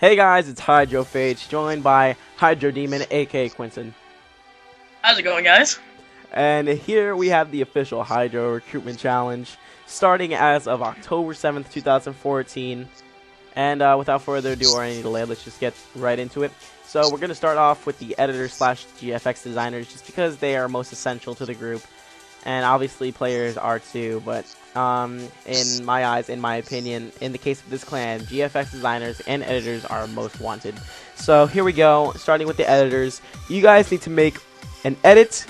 Hey guys, it's HydroFates, joined by Hydro Demon, aka Quinton. How's it going, guys? And here we have the official Hydro Recruitment Challenge, starting as of October 7th, 2014. And without further ado or any delay, let's just get right into it. So we're going to start off with the editors / GFX designers, just because they are most essential to the group. And obviously players are too, but in my eyes, in my opinion, in the case of this clan, GFX designers and editors are most wanted. So here we go, starting with the editors. You guys need to make an edit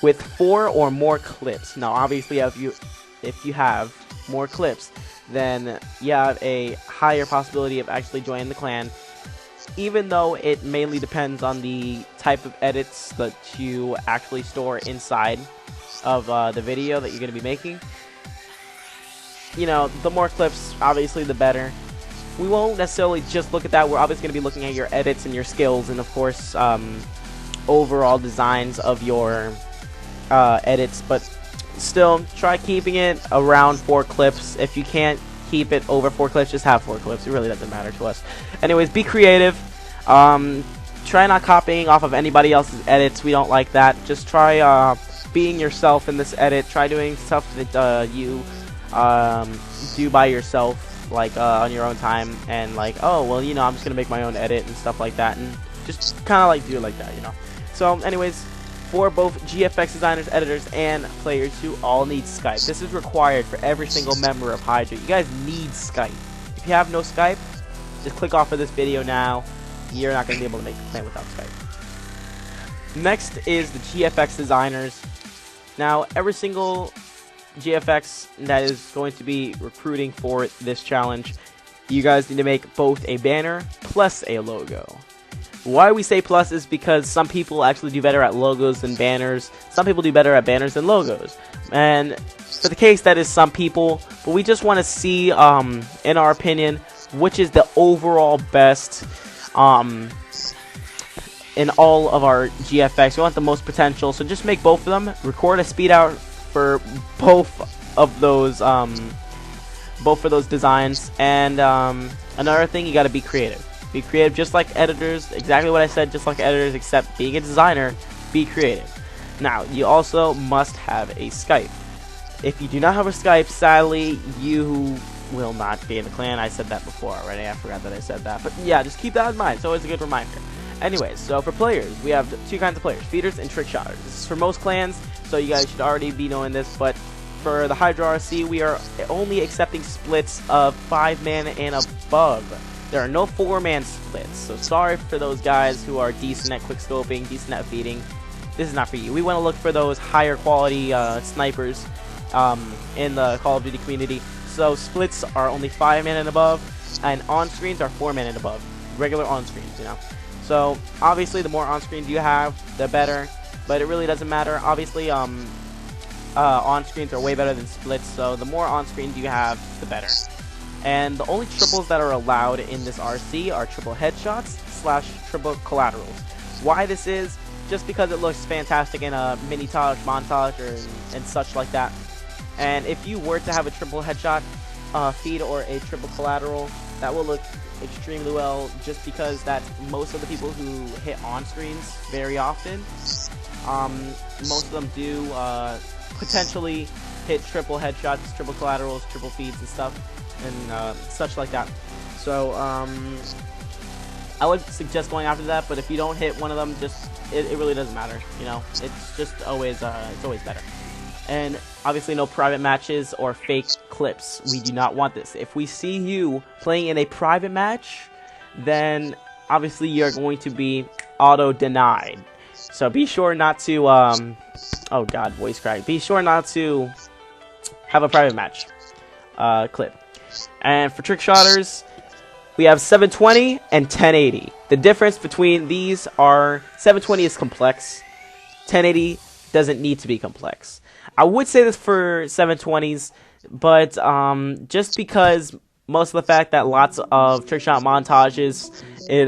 with 4 or more clips. Now obviously if you have more clips, then you have a higher possibility of actually joining the clan, even though it mainly depends on the type of edits that you actually store inside of the video that you're going to be making. You know, the more clips, obviously, the better. We won't necessarily just look at that. We're obviously going to be looking at your edits and your skills, and of course, overall designs of your edits. But still, try keeping it around 4 clips. If you can't keep it over 4 clips, just have 4 clips. It really doesn't matter to us. Anyways, be creative. Try not copying off of anybody else's edits. We don't like that. Just try being yourself in this edit. Try doing stuff that you do by yourself, like on your own time, and like, oh well, you know, I'm just gonna make my own edit and stuff like that, and just kind of like do it like that, you know. So anyways, for both GFX designers, editors, and players, you all need Skype. This is required for every single member of Hydro. You guys need Skype. If you have no Skype, just click off of this video now. You're not gonna be able to make the plan without Skype. Next is the GFX designers. Now every single GFX that is going to be recruiting for this challenge, you guys need to make both a banner plus a logo. Why we say plus is because some people actually do better at logos than banners. Some people do better at banners than logos. And for the case, that is some people, but we just want to see, in our opinion, which is the overall best in all of our GFX. We want the most potential, so just make both of them. Record a Speedart for both of those designs. And another thing, you got to be creative. Be creative, just like editors. Exactly what I said, just like editors, except being a designer, be creative. Now, you also must have a Skype. If you do not have a Skype, sadly, you will not be in the clan. I said that before already. I forgot that I said that. But yeah, just keep that in mind. It's always a good reminder. Anyways, so for players, we have 2 kinds of players, feeders and trick shotters. This is for most clans, so you guys should already be knowing this, but for the Hydro RC, we are only accepting splits of 5-man and above. There are no 4-man splits, so sorry for those guys who are decent at quickscoping, decent at feeding. This is not for you. We want to look for those higher quality snipers in the Call of Duty community. So splits are only 5-man and above, and on-screens are 4-man and above. Regular on-screens, you know. So obviously the more on-screens you have, the better, but it really doesn't matter. Obviously on-screens are way better than splits, so the more on-screens you have, the better. And the only triples that are allowed in this RC are triple headshots / triple collaterals. Why this is, just because it looks fantastic in a mini-tage, montage, and such like that. And if you were to have a triple headshot feed or a triple collateral, that will look extremely well, just because that's most of the people who hit on screens very often. Most of them do potentially hit triple headshots, triple collaterals, triple feeds and stuff, and such like that. So I would suggest going after that, but if you don't hit one of them, just it really doesn't matter, you know. It's just always it's always better. And obviously no private matches or fake clips. We do not want this. If we see you playing in a private match, then obviously you're going to be auto-denied. So be sure not to, oh god, voice crack. Be sure not to have a private match clip. And for trick shotters, we have 720 and 1080. The difference between these are 720 is complex. 1080 doesn't need to be complex. I would say this for 720s, but just because most of the fact that lots of trick shot montages in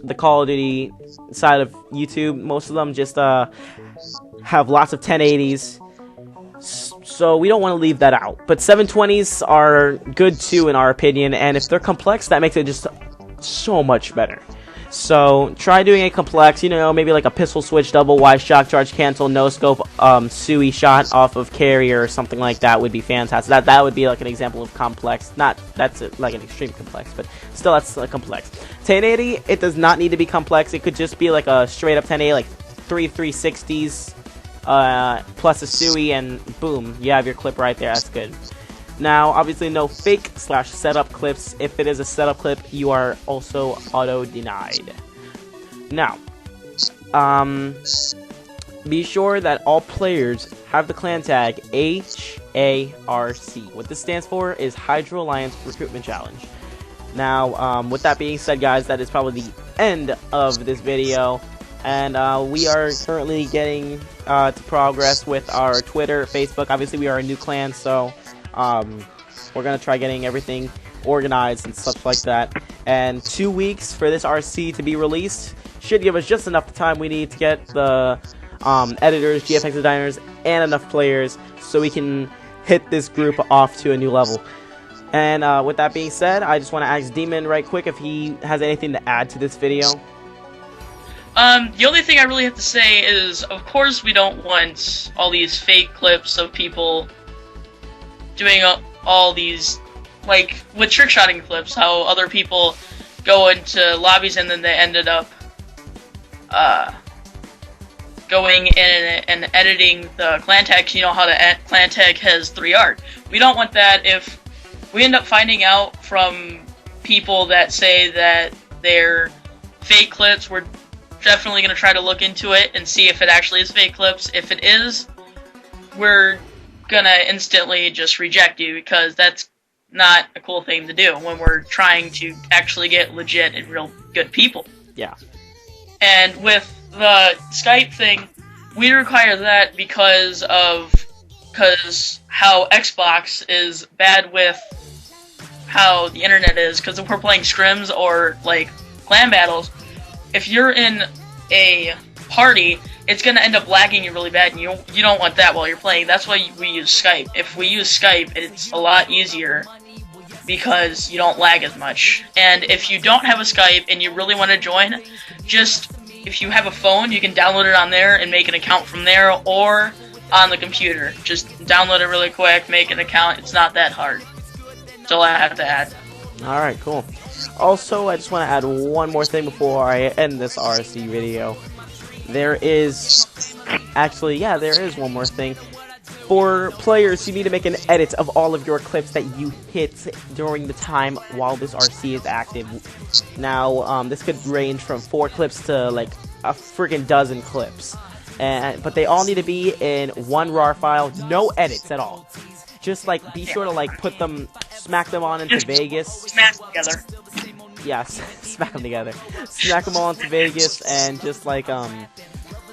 the Call of Duty side of YouTube, most of them just have lots of 1080s. So we don't want to leave that out. But 720s are good too, in our opinion, and if they're complex, that makes it just so much better. So try doing it complex, you know, maybe like a pistol switch, double wide, shock charge, cancel, no scope, Sui shot off of carrier or something like that would be fantastic. That would be like an example of complex. That's like an extreme complex, but still that's complex. 1080, it does not need to be complex. It could just be like a straight up 1080, like 360s plus a Sui, and boom, you have your clip right there. That's good. Now, obviously, no fake / setup clips. If it is a setup clip, you are also auto-denied. Now, be sure that all players have the clan tag HARC. What this stands for is Hydro Alliance Recruitment Challenge. Now, with that being said, guys, that is probably the end of this video. And we are currently getting to progress with our Twitter, Facebook. Obviously, we are a new clan, so we're gonna try getting everything organized and stuff like that. And 2 weeks for this RC to be released should give us just enough time we need to get the editors, GFX Designers, and enough players so we can hit this group off to a new level. And with that being said, I just want to ask Demon right quick if he has anything to add to this video. The only thing I really have to say is, of course, we don't want all these fake clips of people doing all these, like, with trick-shotting clips, how other people go into lobbies and then they ended up, going in and editing the clan tag. You know how the clan tag has 3 art. We don't want that. If we end up finding out from people that say that they're fake clips, we're definitely going to try to look into it and see if it actually is fake clips. If it is, we're gonna instantly just reject you, because that's not a cool thing to do when we're trying to actually get legit and real good people. Yeah. And with the Skype thing, we require that because how Xbox is bad with how the internet is, because if we're playing scrims or like clan battles, if you're in a party, it's going to end up lagging you really bad, and you don't want that while you're playing. That's why we use Skype. If we use Skype, it's a lot easier because you don't lag as much. And if you don't have a Skype and you really want to join, just, if you have a phone, you can download it on there and make an account from there, or on the computer. Just download it really quick, make an account. It's not that hard. That's all I have to add. Alright, cool. Also, I just want to add one more thing before I end this RC video. There is one more thing. For players, you need to make an edit of all of your clips that you hit during the time while this RC is active. Now, this could range from 4 clips to like a freaking dozen clips. But they all need to be in one RAR file, no edits at all. Just like, be sure to like put them, smack them on into Vegas. Smack together. Yeah, smack them together. Smack them all into Vegas and just like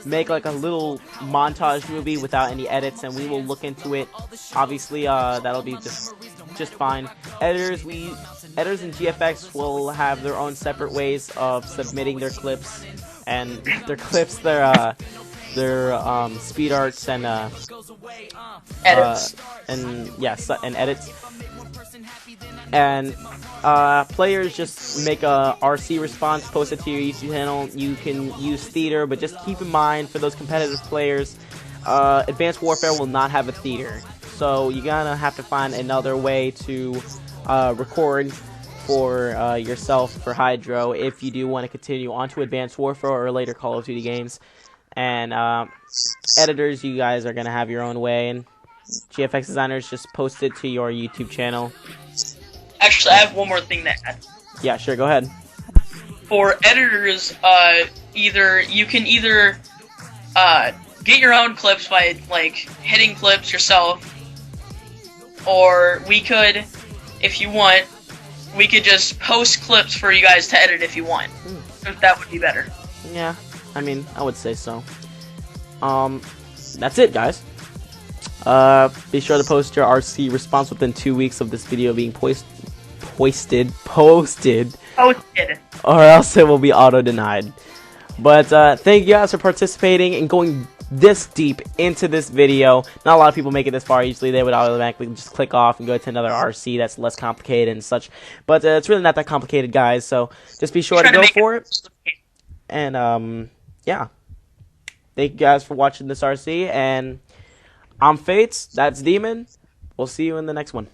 make like a little montage movie without any edits, and we will look into it. Obviously, that'll be just fine. Editors in GFX will have their own separate ways of submitting their clips, and their Speedarts and edits. And edits. And players just make a RC response, post it to your YouTube channel. You can use theater, but just keep in mind for those competitive players, Advanced Warfare will not have a theater, so you're gonna have to find another way to record for yourself for Hydro if you do want to continue on to Advanced Warfare or later Call of Duty games. And editors, you guys are gonna have your own way, and GFX Designers, just post it to your YouTube channel. Actually, I have one more thing to add. Yeah, sure, go ahead. For editors, you can either get your own clips by like hitting clips yourself, or we could, if you want, we could just post clips for you guys to edit if you want. If that would be better. Yeah, I mean, I would say so. That's it, guys. Be sure to post your RC response within 2 weeks of this video being posted, or else it will be auto-denied. But thank you guys for participating and going this deep into this video. Not a lot of people make it this far. Usually they would automatically just click off and go to another RC that's less complicated and such. But it's really not that complicated, guys. So just be sure to go for it. And yeah, thank you guys for watching this RC. And I'm Fates. That's Demon. We'll see you in the next one.